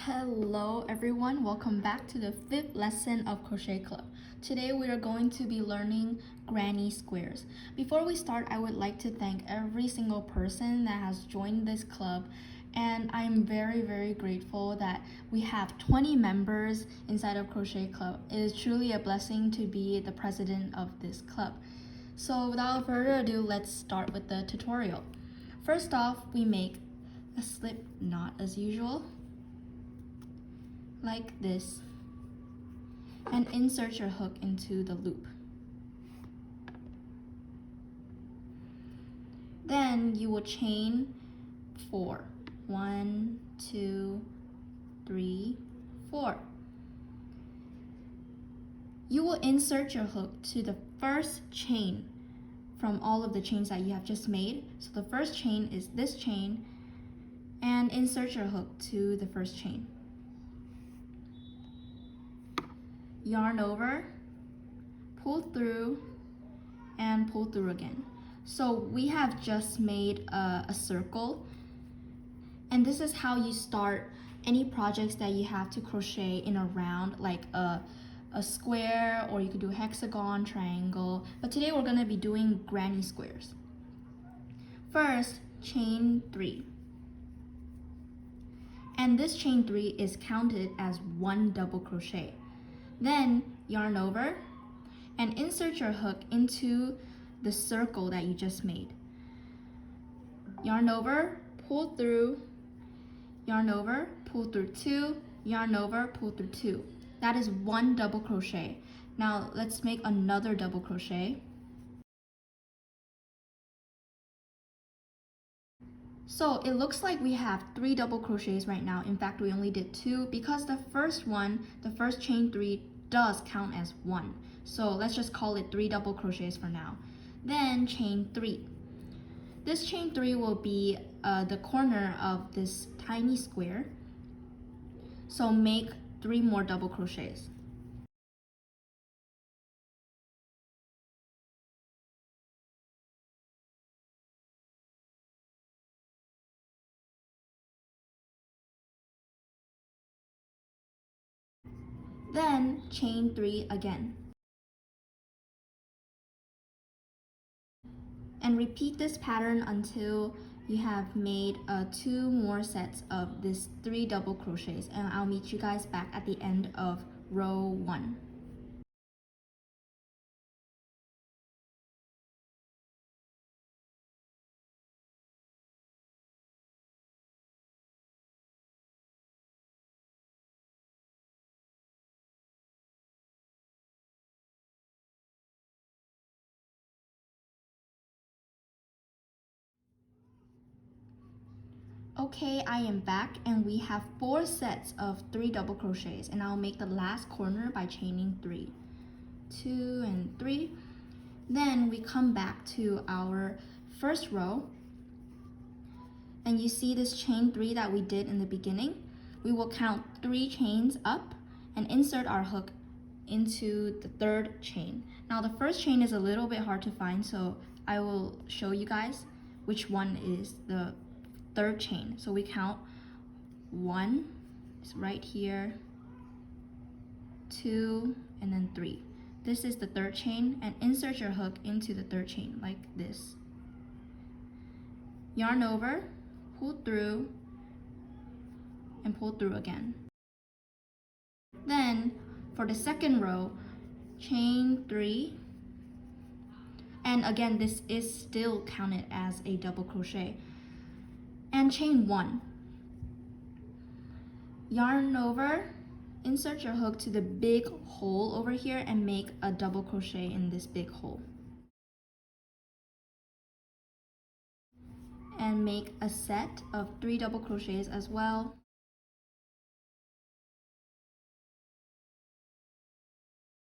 Hello everyone, welcome back to the 5th lesson of Crochet Club. Today we are going to be learning granny squares. Before we start, I would like to thank every single person that has joined this club, and I'm very grateful that we have 20 members inside of Crochet Club. It is truly a blessing to be the president of this club. So without further ado, let's start with the tutorial. First off, we make a slip knot as usual, like this, and insert your hook into the loop. Then you will chain 4. 1, 2, 3, 4. You will insert your hook to the first chain from all of the chains that you have just made. So the first chain is this chain, and insert your hook to the first chain. Yarn over, pull through, and pull through again. So we have just made a circle, and this is how you start any projects that you have to crochet in a round, like a square, or you could do hexagon, triangle, but today we're going to be doing granny squares. First, chain 3. And this chain 3 is counted as 1 double crochet. Then yarn over and insert your hook into the circle that you just made. Yarn over, pull through, yarn over, pull through 2, yarn over, pull through 2. That is 1 double crochet. Now let's make another double crochet. So it looks like we have 3 double crochets right now. In fact, we only did 2 because the first one, the first chain 3, does count as 1. So let's just call it 3 double crochets for now. Then chain 3. This chain 3 will be the corner of this tiny square. So make 3 more double crochets. Then chain 3 again. And repeat this pattern until you have made 2 more sets of this 3 double crochets, and I'll meet you guys back at the end of row 1. Okay, I am back, and we have 4 sets of 3 double crochets, and I'll make the last corner by chaining 3. 2 and 3. Then we come back to our first row, and you see this chain 3 that we did in the beginning. We will count 3 chains up and insert our hook into the 3rd chain. Now the first chain is a little bit hard to find, so I will show you guys which one is the 3rd chain. So we count 1, it's right here, 2, and then 3. This is the 3rd chain, and insert your hook into the 3rd chain like this. Yarn over, pull through, and pull through again. Then for the 2nd row, chain 3, and again this is still counted as a double crochet, and chain 1. Yarn over, insert your hook to the big hole over here and make a double crochet in this big hole. And make a set of 3 double crochets as well.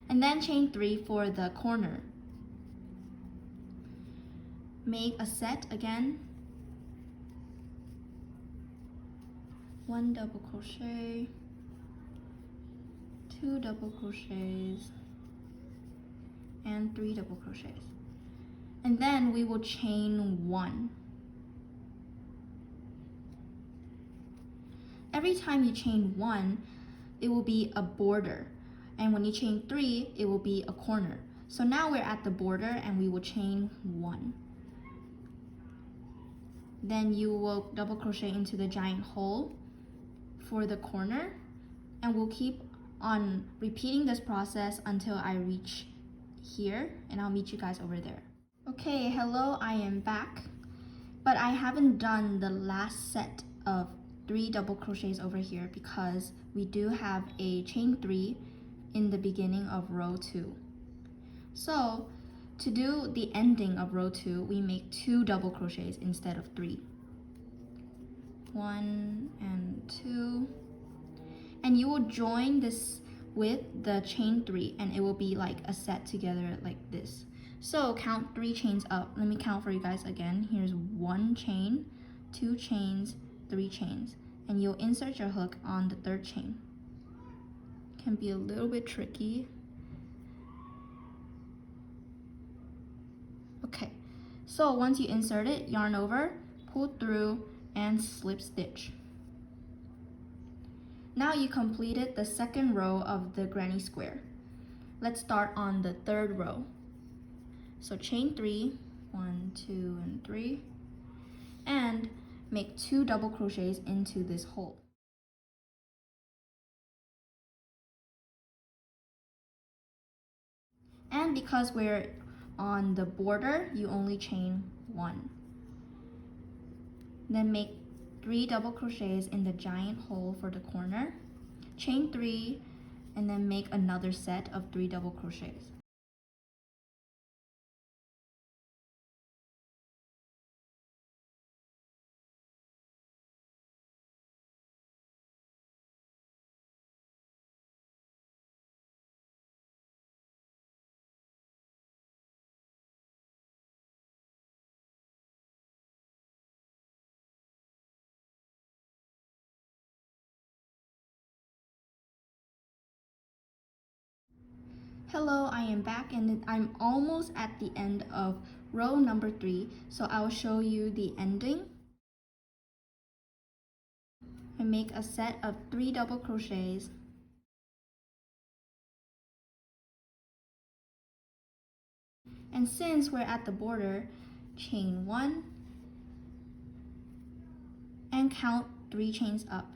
And then chain 3 for the corner. Make a set again. 1 double crochet, 2 double crochets, and 3 double crochets. And then we will chain 1. every time you chain 1, it will be a border. And when you chain 3, it will be a corner. So now we're at the border and we will chain 1. Then you will double crochet into the giant hole for the corner, and we'll keep on repeating this process until I reach here, and I'll meet you guys over there. Okay, hello, I am back, but I haven't done the last set of 3 double crochets over here because we do have a chain 3 in the beginning of row 2. So to do the ending of row 2, we make 2 double crochets instead of 3. 1 and 2. And you will join this with the chain 3 and it will be like a set together like this. So count 3 chains up. Let me count for you guys again. Here's 1 chain, 2 chains, 3 chains. And you'll insert your hook on the 3rd chain. Can be a little bit tricky. Okay, so once you insert it, yarn over, pull through, and slip stitch. Now you completed the 2nd row of the granny square. Let's start on the 3rd row. So chain 3, 1, 2, and 3, and make 2 double crochets into this hole. And because we're on the border, you only chain 1. Then make 3 double crochets in the giant hole for the corner, chain 3, and then make another set of 3 double crochets. Hello, I am back and I'm almost at the end of row number 3, so I will show you the ending. I make a set of 3 double crochets, and since we're at the border, chain 1 and count 3 chains up.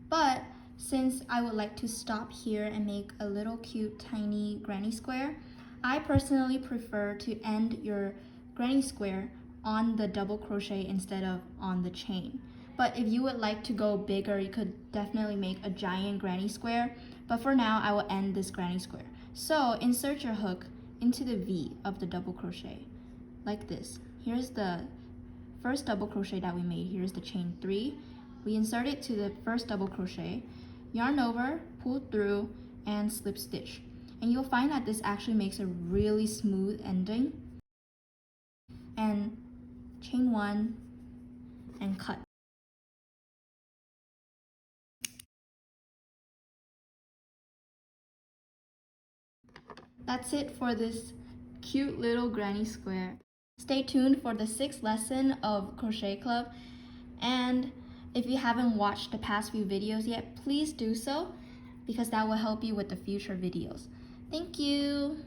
But since I would like to stop here and make a little cute tiny granny square, I personally prefer to end your granny square on the double crochet instead of on the chain. But if you would like to go bigger, you could definitely make a giant granny square. But for now, I will end this granny square. So insert your hook into the V of the double crochet, like this. Here's the first double crochet that we made. Here's the chain 3. We insert it to the first double crochet, yarn over, pull through, and slip stitch. And you'll find that this actually makes a really smooth ending. And chain 1 and cut. That's it for this cute little granny square. Stay tuned for the 6th lesson of Crochet Club, and if you haven't watched the past few videos yet, please do so because that will help you with the future videos. Thank you!